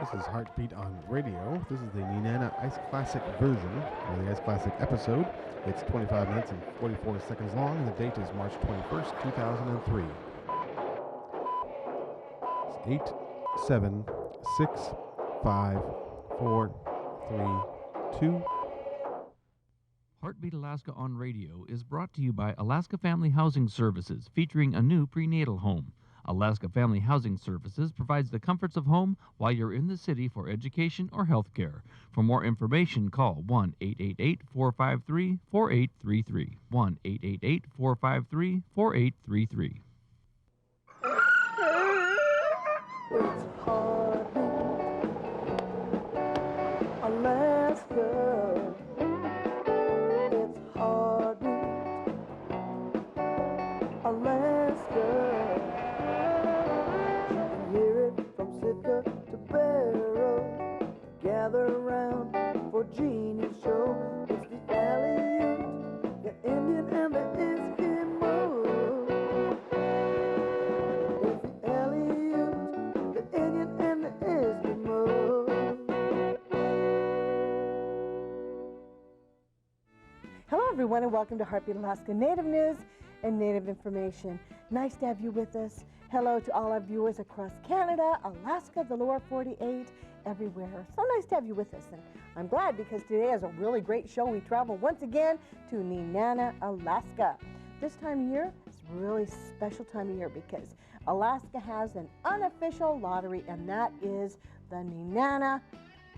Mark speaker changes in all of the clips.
Speaker 1: This is Heartbeat on Radio. This is the Nenana Ice Classic version, or the Ice Classic episode. It's 25 minutes and 44 seconds long, and the date is March 21st, 2003. It's 8, 7, 6, 5, 4, 3, 2.
Speaker 2: Heartbeat Alaska on Radio is brought to you by Alaska Family Housing Services, featuring a new prenatal home. Alaska Family Housing Services provides the comforts of home while you're in the city for education or health care. For more information, call 1-888-453-4833. 1-888-453-4833.
Speaker 3: It's Heartbeat, Alaska. It's Heartbeat, Alaska. You can hear it from Sitka to Barrow. Gather around for Jeannie's show. It's the Aleut, the Indian, and the Eskimo. It's the Aleut, the Indian, and the Eskimo. Hello, everyone, and welcome to Heartbeat Alaska Native News and Native Information. Nice to have you with us. Hello to all our viewers across Canada, Alaska, the lower 48, everywhere. So nice to have you with us. And I'm glad because today is a really great show. We travel once again to Nenana, Alaska. This time of year is a really special time of year because Alaska has an unofficial lottery, and that is the Nenana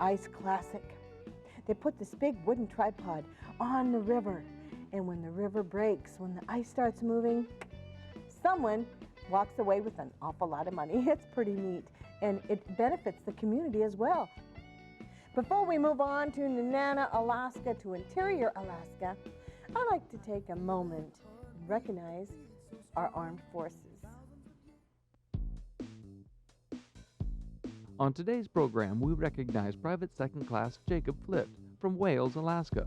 Speaker 3: Ice Classic. They put this big wooden tripod on the river, and when the river breaks, when the ice starts moving, someone walks away with an awful lot of money. It's pretty neat, and it benefits the community as well. Before we move on to Nenana, Alaska, to interior Alaska, I'd like to take a moment and recognize our armed forces.
Speaker 2: On today's program, we recognize Private Second Class Jacob Flitt from Wales, Alaska.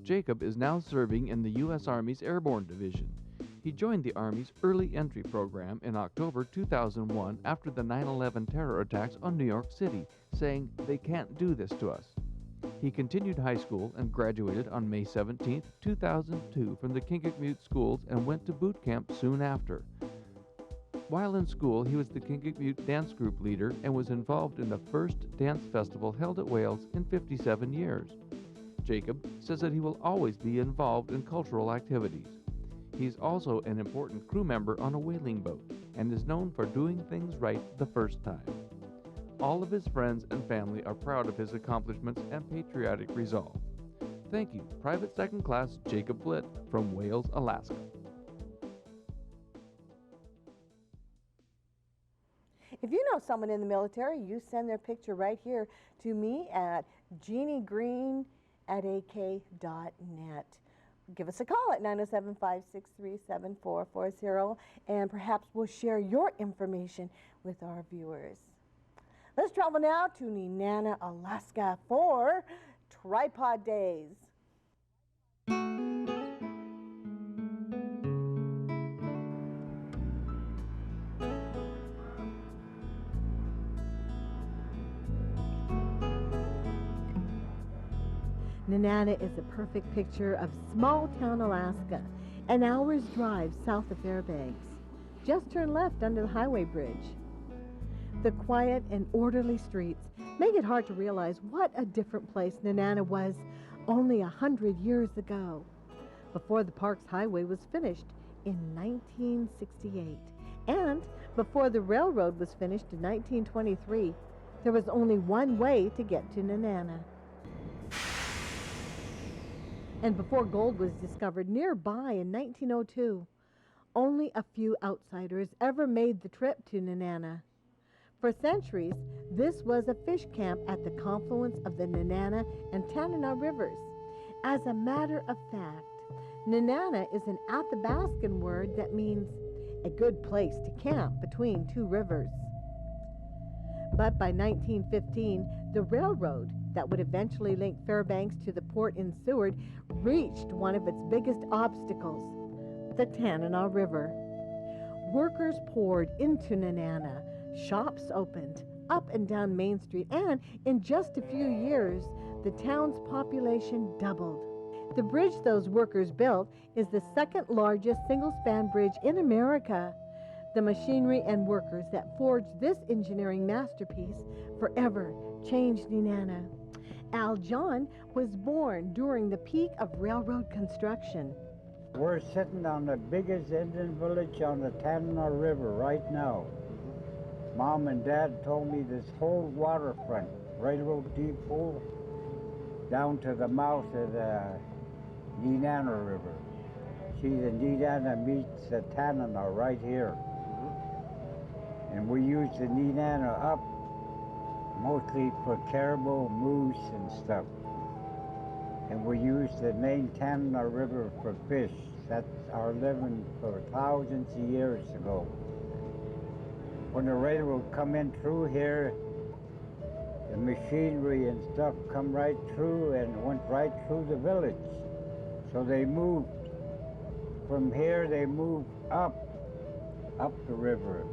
Speaker 2: Jacob is now serving in the U.S. Army's Airborne Division. He joined the Army's early entry program in October 2001 after the 9/11 terror attacks on New York City, saying, "They can't do this to us." He continued high school and graduated on May 17, 2002 from the Kinkakmute schools and went to boot camp soon after. While in school, he was the Kinkakmute dance group leader and was involved in the first dance festival held at Wales in 57 years. Jacob says that he will always be involved in cultural activities. He's also an important crew member on a whaling boat and is known for doing things right the first time. All of his friends and family are proud of his accomplishments and patriotic resolve. Thank you, Private Second Class Jacob Flitt from Wales, Alaska.
Speaker 3: If you know someone in the military, you send their picture right here to me at jeanniegreen@ak.net. Give us a call at 907-563-7440, and perhaps we'll share your information with our viewers. Let's travel now to Nenana, Alaska for Tripod Days. Nenana is a perfect picture of small-town Alaska, an hour's drive south of Fairbanks. Just turn left under the highway bridge. The quiet and orderly streets make it hard to realize what a different place Nenana was only 100 years ago, before the Parks Highway was finished in 1968, and before the railroad was finished in 1923. There was only one way to get to Nenana. And before gold was discovered nearby in 1902, only a few outsiders ever made the trip to Nenana. For centuries, this was a fish camp at the confluence of the Nenana and Tanana rivers. As a matter of fact, Nenana is an Athabascan word that means a good place to camp between two rivers. But by 1915, the railroad that would eventually link Fairbanks to the port in Seward reached one of its biggest obstacles, the Tanana River. Workers poured into Nenana, shops opened, up and down Main Street, and in just a few years, the town's population doubled. The bridge those workers built is the second largest single-span bridge in America. The machinery and workers that forged this engineering masterpiece forever changed Nenana. Al John was born during the peak of railroad construction.
Speaker 4: We're sitting on the biggest Indian village on the Nenana River right now. Mom and Dad told me this whole waterfront, railroad depot, down to the mouth of the Nenana River. See, the Nenana meets the Nenana right here. And we use the Nenana up mostly for caribou, moose, and stuff. And we use the main Nenana River for fish. That's our living for thousands of years ago. When the railroad come in through here, the machinery and stuff come right through and went right through the village. So they moved. From here, they moved up the river.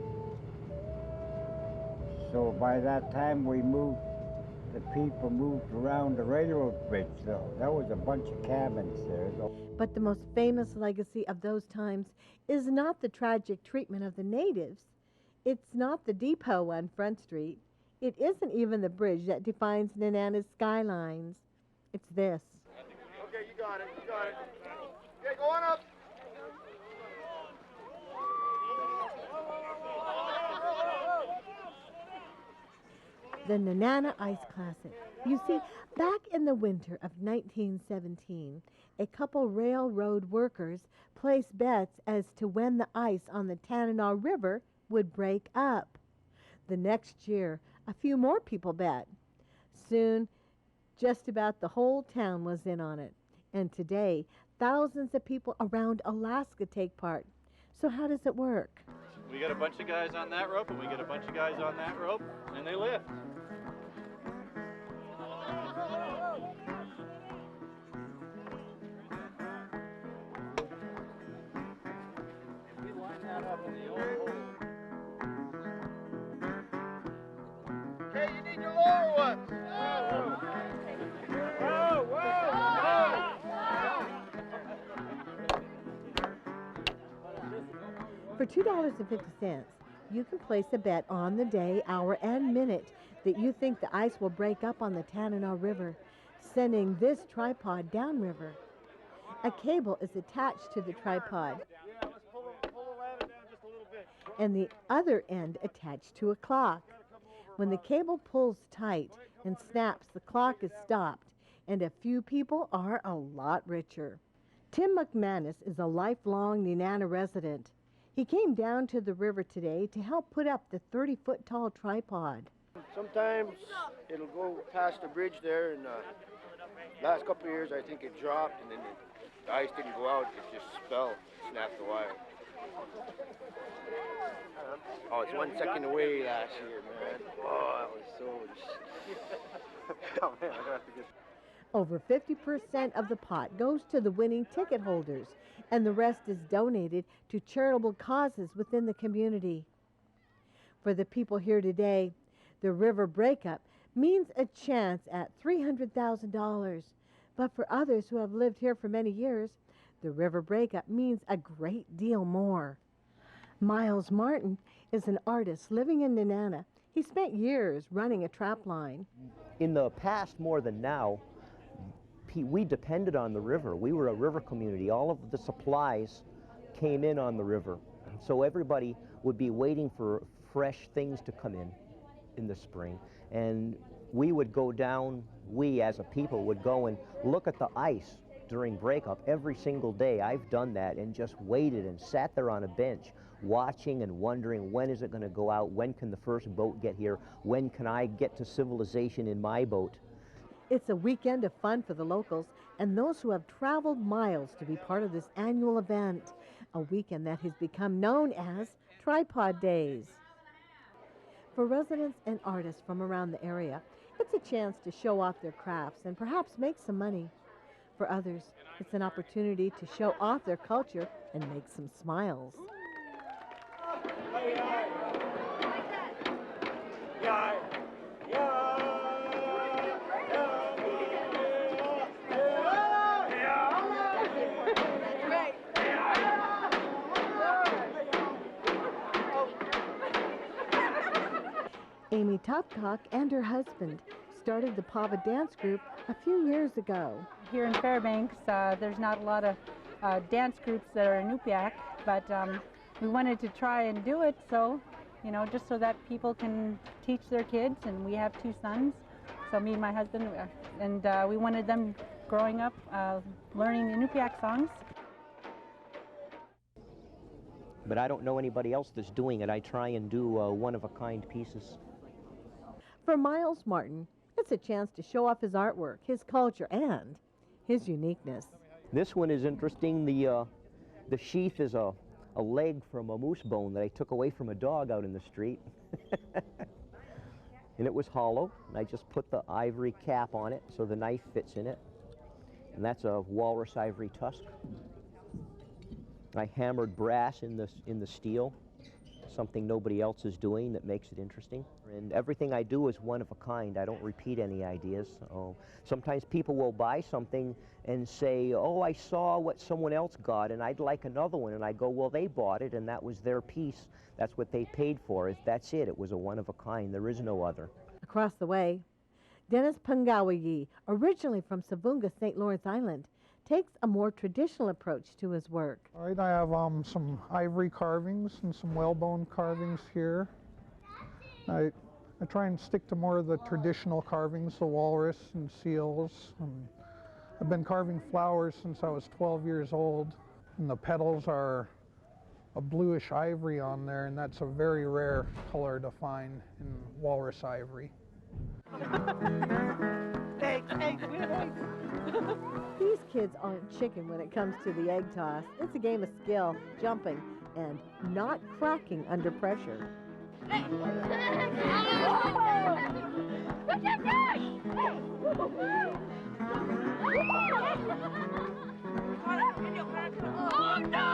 Speaker 4: So by that time the people moved around the railroad bridge, though. That was a bunch of cabins there.
Speaker 3: But the most famous legacy of those times is not the tragic treatment of the natives. It's not the depot on Front Street. It isn't even the bridge that defines Nenana's skylines. It's this.
Speaker 5: Okay, you got it. Okay, go on up.
Speaker 3: The Nenana Ice Classic. You see, back in the winter of 1917, a couple railroad workers placed bets as to when the ice on the Nenana River would break up. The next year, a few more people bet. Soon, just about the whole town was in on it. And today, thousands of people around Alaska take part. So how does it work?
Speaker 6: We get a bunch of guys on that rope, and we get a bunch of guys on that rope, and they lift. We line that up in the old hole.
Speaker 5: Okay, you need your lower ones. Whoa, whoa,
Speaker 3: For $2.50, you can place a bet on the day, hour, and minute that you think the ice will break up on the Nenana River, sending this tripod downriver. A cable is attached to the tripod,
Speaker 5: Yeah, let's pull the ladder down just a little bit.
Speaker 3: and the other end attached to a clock. When the cable pulls tight and snaps, the clock is stopped, and a few people are a lot richer. Tim McManus is a lifelong Nenana resident. He came down to the river today to help put up the 30-foot tall tripod.
Speaker 7: Sometimes it'll go past the bridge there, and last couple of years I think it dropped, and then the ice didn't go out, it just fell, snapped the wire. Oh, it's 1 second away last year, man. Oh, that was so...
Speaker 5: Oh, man, I have to get...
Speaker 3: Over 50% of the pot goes to the winning ticket holders, and the rest is donated to charitable causes within the community. For the people here today, the river breakup means a chance at $300,000. But for others who have lived here for many years, the river breakup means a great deal more. Miles Martin is an artist living in Nenana. He spent years running a trap line.
Speaker 8: In the past more than now, we depended on the river. We were a river community. All of the supplies came in on the river. So everybody would be waiting for fresh things to come in the spring. And we would go down, we as a people would go and look at the ice during breakup every single day. I've done that and just waited and sat there on a bench watching and wondering, when is it going to go out? When can the first boat get here? When can I get to civilization in my boat?
Speaker 3: It's a weekend of fun for the locals and those who have traveled miles to be part of this annual event, a weekend that has become known as Tripod Days. For residents and artists from around the area, it's a chance to show off their crafts and perhaps make some money. For others, it's an opportunity to show off their culture and make some smiles.
Speaker 5: Yeah.
Speaker 3: Amy Topcock and her husband started the Pava dance group a few years ago.
Speaker 9: Here in Fairbanks, there's not a lot of dance groups that are Inupiaq, but we wanted to try and do it so, just so that people can teach their kids, and we have 2 sons, so me and my husband, and we wanted them growing up learning Inupiaq songs.
Speaker 8: But I don't know anybody else that's doing it. I try and do one-of-a-kind pieces.
Speaker 3: For Miles Martin, it's a chance to show off his artwork, his culture, and his uniqueness.
Speaker 8: This one is interesting. The sheath is a leg from a moose bone that I took away from a dog out in the street. And it was hollow, and I just put the ivory cap on it so the knife fits in it. And that's a walrus ivory tusk. I hammered brass in the steel, something nobody else is doing that makes it interesting. And everything I do is one of a kind. I don't repeat any ideas. Sometimes people will buy something and say, oh, I saw what someone else got and I'd like another one. And I go, well, they bought it and that was their piece. That's what they paid for it. That's it. It was a one of a kind. There is no other.
Speaker 3: Across the way, Dennis Pungowiyi, originally from Savunga, St. Lawrence Island, takes a more traditional approach to his work.
Speaker 10: All right, I have some ivory carvings and some whalebone carvings here. I try and stick to more of the traditional carvings, the walrus and seals. And I've been carving flowers since I was 12 years old, and the petals are a bluish ivory on there, and that's a very rare color to find in walrus ivory.
Speaker 3: These kids aren't chicken when it comes to the egg toss. It's a game of skill, jumping, and not cracking under pressure.
Speaker 11: Oh no!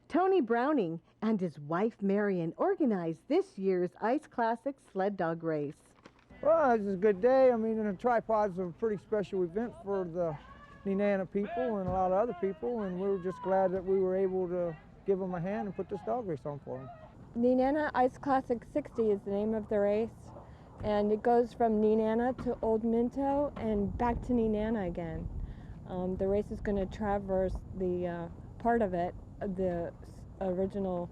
Speaker 3: Tony Browning and his wife Marion organized this year's Ice Classic sled dog race.
Speaker 12: Well, this is a good day. I mean, the tripod's a pretty special event for the Nenana people and a lot of other people, and we were just glad that we were able to give them a hand and put this dog race on for them.
Speaker 13: Nenana Ice Classic 60 is the name of the race, and it goes from Nenana to Old Minto and back to Nenana again. The race is going to traverse the part of it, the original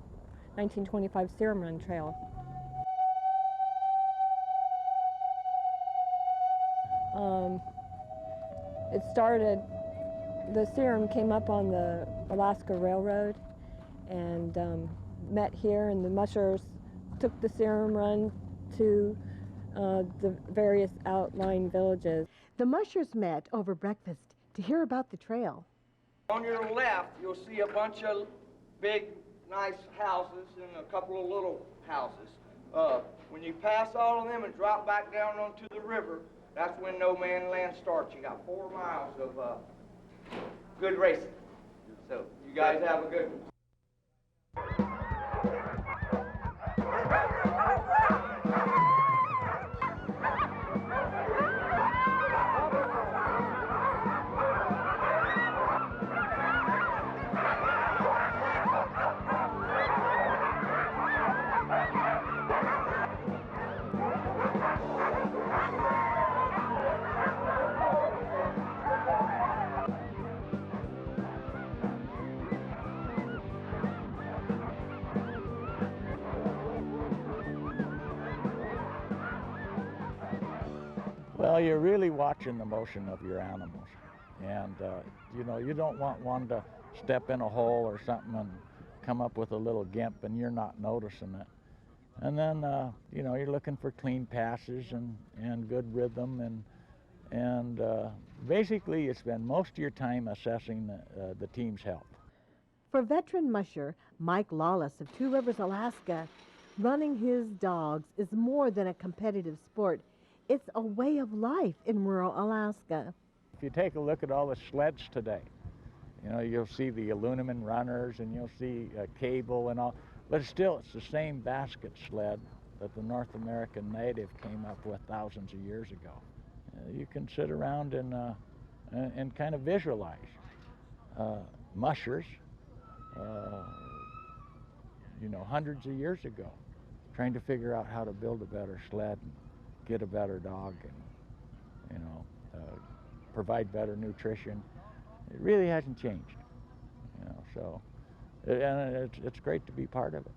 Speaker 13: 1925 Serum Run Trail. It started, the Serum came up on the Alaska Railroad and met here, and the mushers took the Serum Run to the various outlying villages.
Speaker 3: The mushers met over breakfast to hear about the trail.
Speaker 14: On your left, you'll see a bunch of big, nice houses and a couple of little houses. When you pass all of them and drop back down onto the river, that's when no man land starts. You got 4 miles of good racing. So you guys have a good one.
Speaker 15: Well, you're really watching the motion of your animals. And, you know, you don't want one to step in a hole or something and come up with a little gimp and you're not noticing it. And then, you know, you're looking for clean passes and good rhythm. And basically, you spend most of your time assessing the team's health.
Speaker 3: For veteran musher Mike Lawless of Two Rivers, Alaska, running his dogs is more than a competitive sport. It's a way of life in rural Alaska.
Speaker 15: If you take a look at all the sleds today, you know, you'll see the aluminum runners and you'll see cable and all, but still it's the same basket sled that the North American native came up with thousands of years ago. You can sit around and kind of visualize. Mushers you know, hundreds of years ago, trying to figure out how to build a better sled and get a better dog and, you know, provide better nutrition. It really hasn't changed, you know, so, and it's great to be part of it.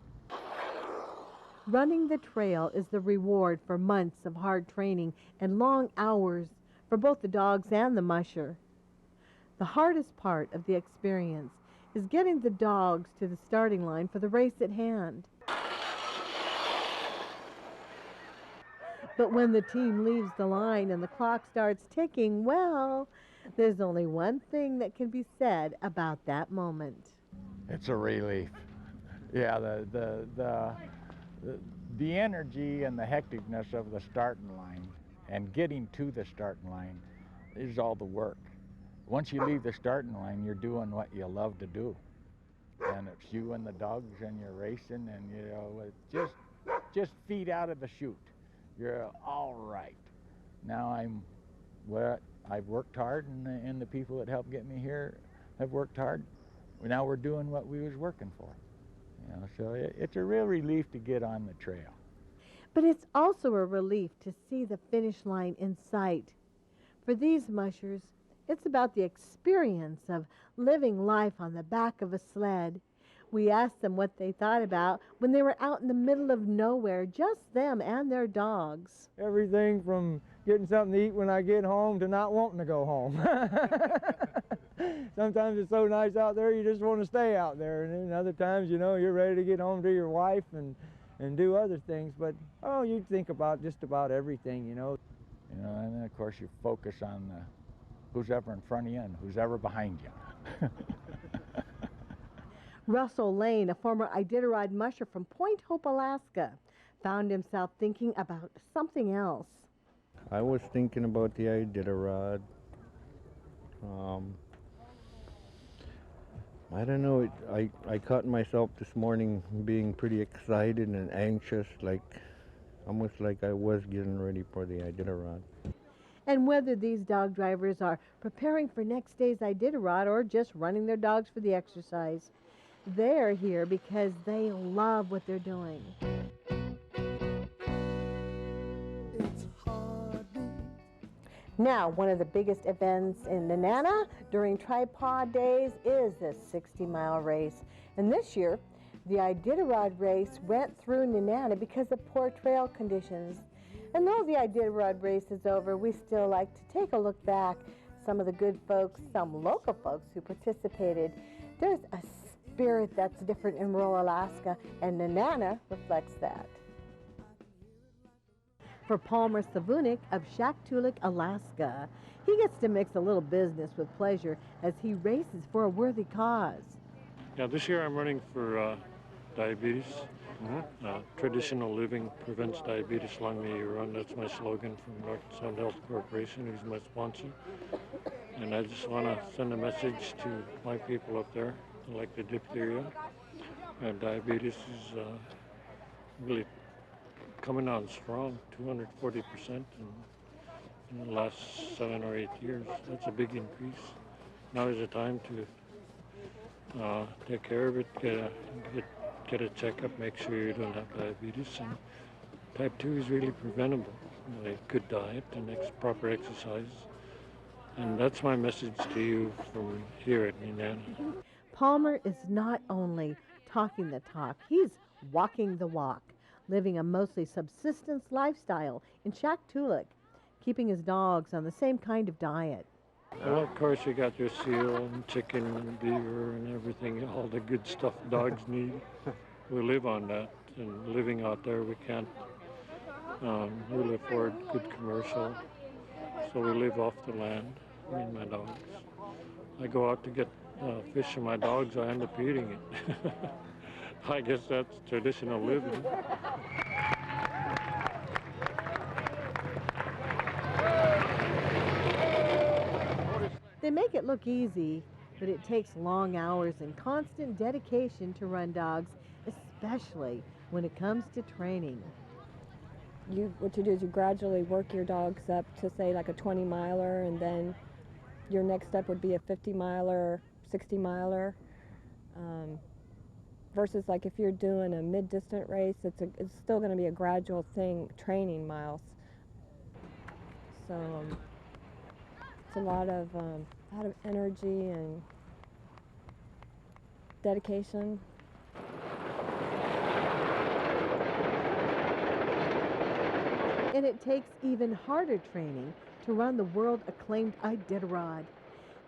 Speaker 3: Running the trail is the reward for months of hard training and long hours for both the dogs and the musher. The hardest part of the experience is getting the dogs to the starting line for the race at hand. But when the team leaves the line and the clock starts ticking, well, there's only one thing that can be said about that moment.
Speaker 15: It's a relief. Yeah, the energy and the hecticness of the starting line and getting to the starting line is all the work. Once you leave the starting line, you're doing what you love to do. And it's you and the dogs and you're racing and, you know, it's just feet out of the chute. You're all right. Now I've worked hard and the people that helped get me here have worked hard. Now we're doing what we was working for. You know, so it's a real relief to get on the trail.
Speaker 3: But it's also a relief to see the finish line in sight. For these mushers, it's about the experience of living life on the back of a sled. We asked them what they thought about when they were out in the middle of nowhere, just them and their dogs.
Speaker 12: Everything from getting something to eat when I get home to not wanting to go home. Sometimes it's so nice out there, you just want to stay out there. And then other times, you know, you're ready to get home to your wife and do other things. But, oh, you think about just about everything, you know.
Speaker 15: You know, and then, of course, you focus on who's ever in front of you and who's ever behind you.
Speaker 3: Russell Lane, a former Iditarod musher from Point Hope, Alaska, found himself thinking about something else.
Speaker 11: I was thinking about the Iditarod. I don't know, I caught myself this morning being pretty excited and anxious, like almost like I was getting ready for the Iditarod.
Speaker 3: And whether these dog drivers are preparing for next day's Iditarod or just running their dogs for the exercise, they're here because they love what they're doing. Now, one of the biggest events in Nenana during Tripod Days is the 60-mile race. And this year, the Iditarod race went through Nenana because of poor trail conditions. And though the Iditarod race is over, we still like to take a look back. Some of the good folks, some local folks who participated. There's a spirit that's different in rural Alaska, and Nenana reflects that. For Palmer Savunik of Shaktoolik, Alaska, he gets to mix a little business with pleasure as he races for a worthy cause.
Speaker 16: Yeah, this year I'm running for diabetes. Traditional living prevents diabetes. Long may you run. That's my slogan from North Sound Health Corporation, who's my sponsor. And I just want to send a message to my people up there, like the diphtheria. And diabetes is really coming on strong, 240% in the last 7 or 8 years. That's a big increase. Now is the time to take care of it, get a checkup, make sure you don't have diabetes. And type 2 is really preventable. A good diet and proper exercise. And that's my message to you from here at Nenana.
Speaker 3: Palmer is not only talking the talk, he's walking the walk, living a mostly subsistence lifestyle in Shaktoolik, keeping his dogs on the same kind of diet.
Speaker 16: Well, of course, you got your seal and chicken and beaver and everything, all the good stuff dogs need. We live on that, and living out there, we can't really afford good commercial, so we live off the land, me and my dogs. I go out to get fish for my dogs, I end up eating it. I guess that's traditional living.
Speaker 3: They make it look easy, but it takes long hours and constant dedication to run dogs, especially when it comes to training.
Speaker 13: What you do is you gradually work your dogs up to, say, like a 20-miler, and then your next step would be a 50-miler, 60-miler. versus like if you're doing a mid-distance race, it's still going to be a gradual thing, training miles. So it's a lot of energy and dedication.
Speaker 3: And it takes even harder training to run the world-acclaimed Iditarod.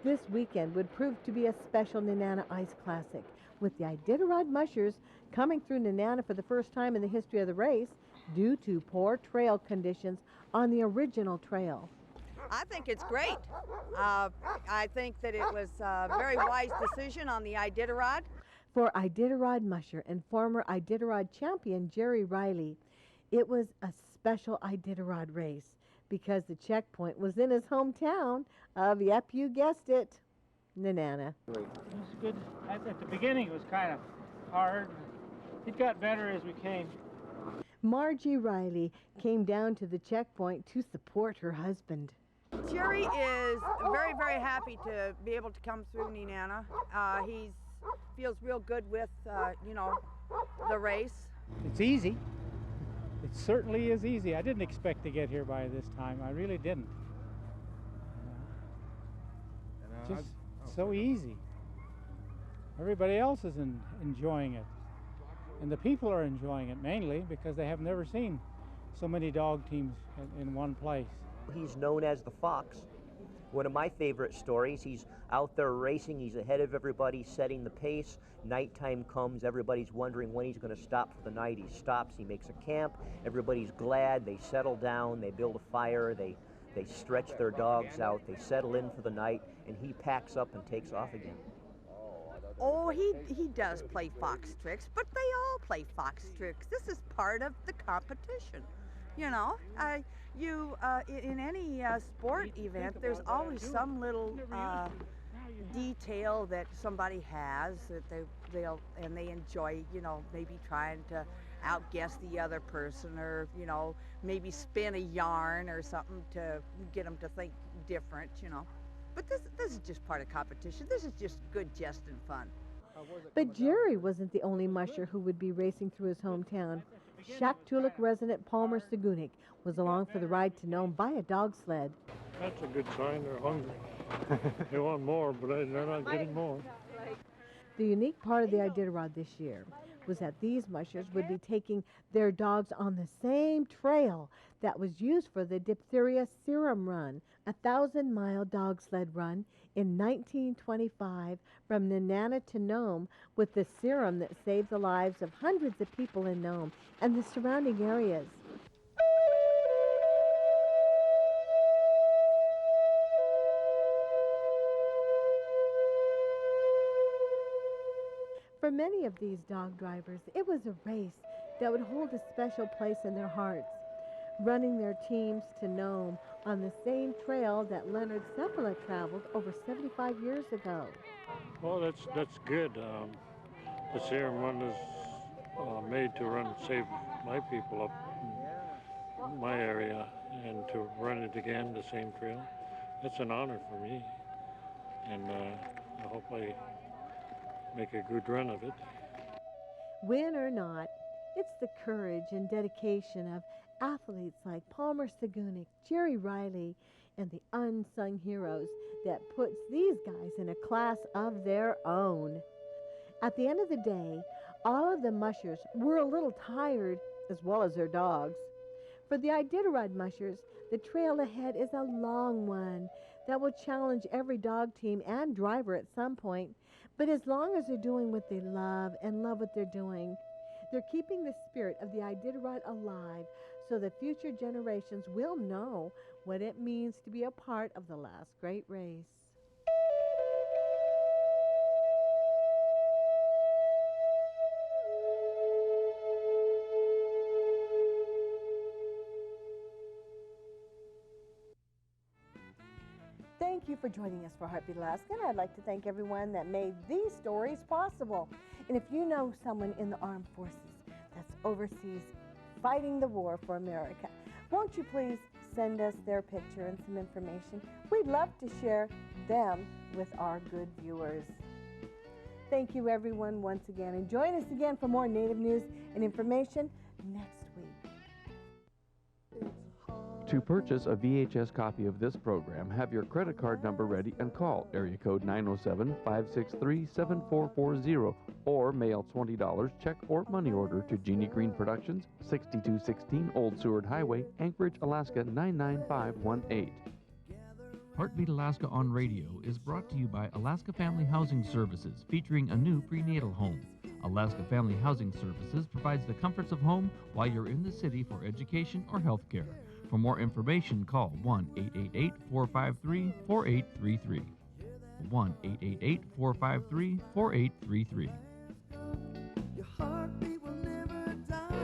Speaker 3: This weekend would prove to be a special Nenana Ice Classic, with the Iditarod mushers coming through Nenana for the first time in the history of the race due to poor trail conditions on the original trail.
Speaker 17: I think it's great. I think that it was a very wise decision on the Iditarod.
Speaker 3: For Iditarod musher and former Iditarod champion Jerry Riley, it was a special Iditarod race because the checkpoint was in his hometown of, yep, you guessed it, Nenana.
Speaker 18: It was good. At the beginning it was kind of hard. It got better as we came.
Speaker 3: Margie Riley came down to the checkpoint to support her husband.
Speaker 17: Jerry is very, very happy to be able to come through Nenana. He feels real good with, you know, the race.
Speaker 18: It's easy. It certainly is easy. I didn't expect to get here by this time. I really didn't. Just so easy. Everybody else is enjoying it. And the people are enjoying it mainly because they have never seen so many dog teams in one place.
Speaker 8: He's known as the Fox. One of my favorite stories, he's out there racing, he's ahead of everybody, setting the pace. Nighttime comes, everybody's wondering when he's going to stop for the night. He stops, he makes a camp, everybody's glad, they settle down, they build a fire, they stretch their dogs out, they settle in for the night, and he packs up and takes off again.
Speaker 17: Oh, he does play fox tricks, but they all play fox tricks. This is part of the competition. You know, in any sport event, there's always some little detail that somebody has that they enjoy. You know, maybe trying to outguess the other person, or you know, maybe spin a yarn or something to get them to think different. You know, but this is just part of competition. This is just good jest and fun.
Speaker 3: But Jerry wasn't the only musher who would be racing through his hometown. Shaktoolik resident Palmer Segunik was along for the ride to Nome by a dog sled.
Speaker 16: That's a good sign. They're hungry. They want more, but they're not getting more.
Speaker 3: The unique part of the Iditarod this year was that these mushers would be taking their dogs on the same trail that was used for the diphtheria serum run, a 1,000-mile dog sled run in 1925 from Nenana to Nome, with the serum that saved the lives of hundreds of people in Nome and the surrounding areas. For many of these dog drivers, it was a race that would hold a special place in their hearts, running their teams to Nome on the same trail that Leonard Cephala traveled over 75 years ago.
Speaker 16: Well, that's good. The serum run is made to save my people up in my area, and to run it again, the same trail, that's an honor for me. And I hope I make a good run of it.
Speaker 3: Win or not, it's the courage and dedication of athletes like Palmer Segunik, Jerry Riley, and the unsung heroes that puts these guys in a class of their own. At the end of the day, all of the mushers were a little tired, as well as their dogs. For the Iditarod mushers, the trail ahead is a long one that will challenge every dog team and driver at some point. But as long as they're doing what they love and love what they're doing, they're keeping the spirit of the Iditarod alive so that future generations will know what it means to be a part of the last great race. Thank you for joining us for Heartbeat Alaska, and I'd like to thank everyone that made these stories possible. And if you know someone in the armed forces that's overseas fighting the war for America, won't you please send us their picture and some information? We'd love to share them with our good viewers. Thank you, everyone, once again. And join us again for more Native news and information next week.
Speaker 2: To purchase a VHS copy of this program, have your credit card number ready and call area code 907-563-7440 or mail $20 check or money order to Jeannie Green Productions, 6216 Old Seward Highway, Anchorage, Alaska 99518. Heartbeat Alaska on Radio is brought to you by Alaska Family Housing Services, featuring a new prenatal home. Alaska Family Housing Services provides the comforts of home while you're in the city for education or health care. For more information, call 1-888-453-4833. 1-888-453-4833.
Speaker 19: Your heartbeat will never die.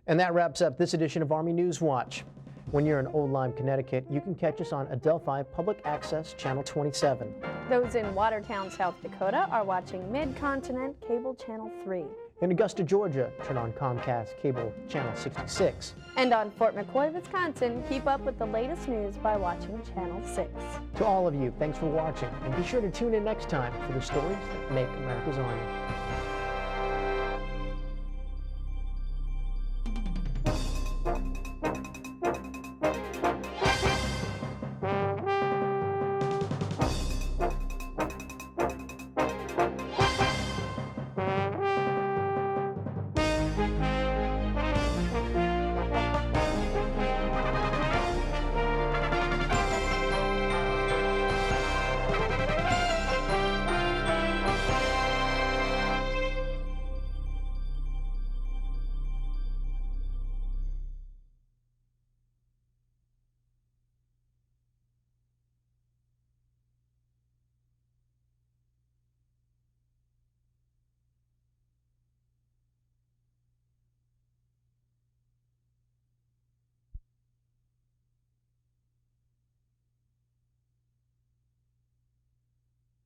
Speaker 20: And that wraps up this edition of Army News Watch. When you're in Old Lyme, Connecticut, you can catch us on Adelphi Public Access Channel 27.
Speaker 21: Those in Watertown, South Dakota are watching Mid-Continent Cable Channel 3.
Speaker 20: In Augusta, Georgia, turn on Comcast Cable Channel 66.
Speaker 21: And on Fort McCoy, Wisconsin, keep up with the latest news by watching Channel 6.
Speaker 20: To all of you, thanks for watching, and be sure to tune in next time for the stories that make America's Army.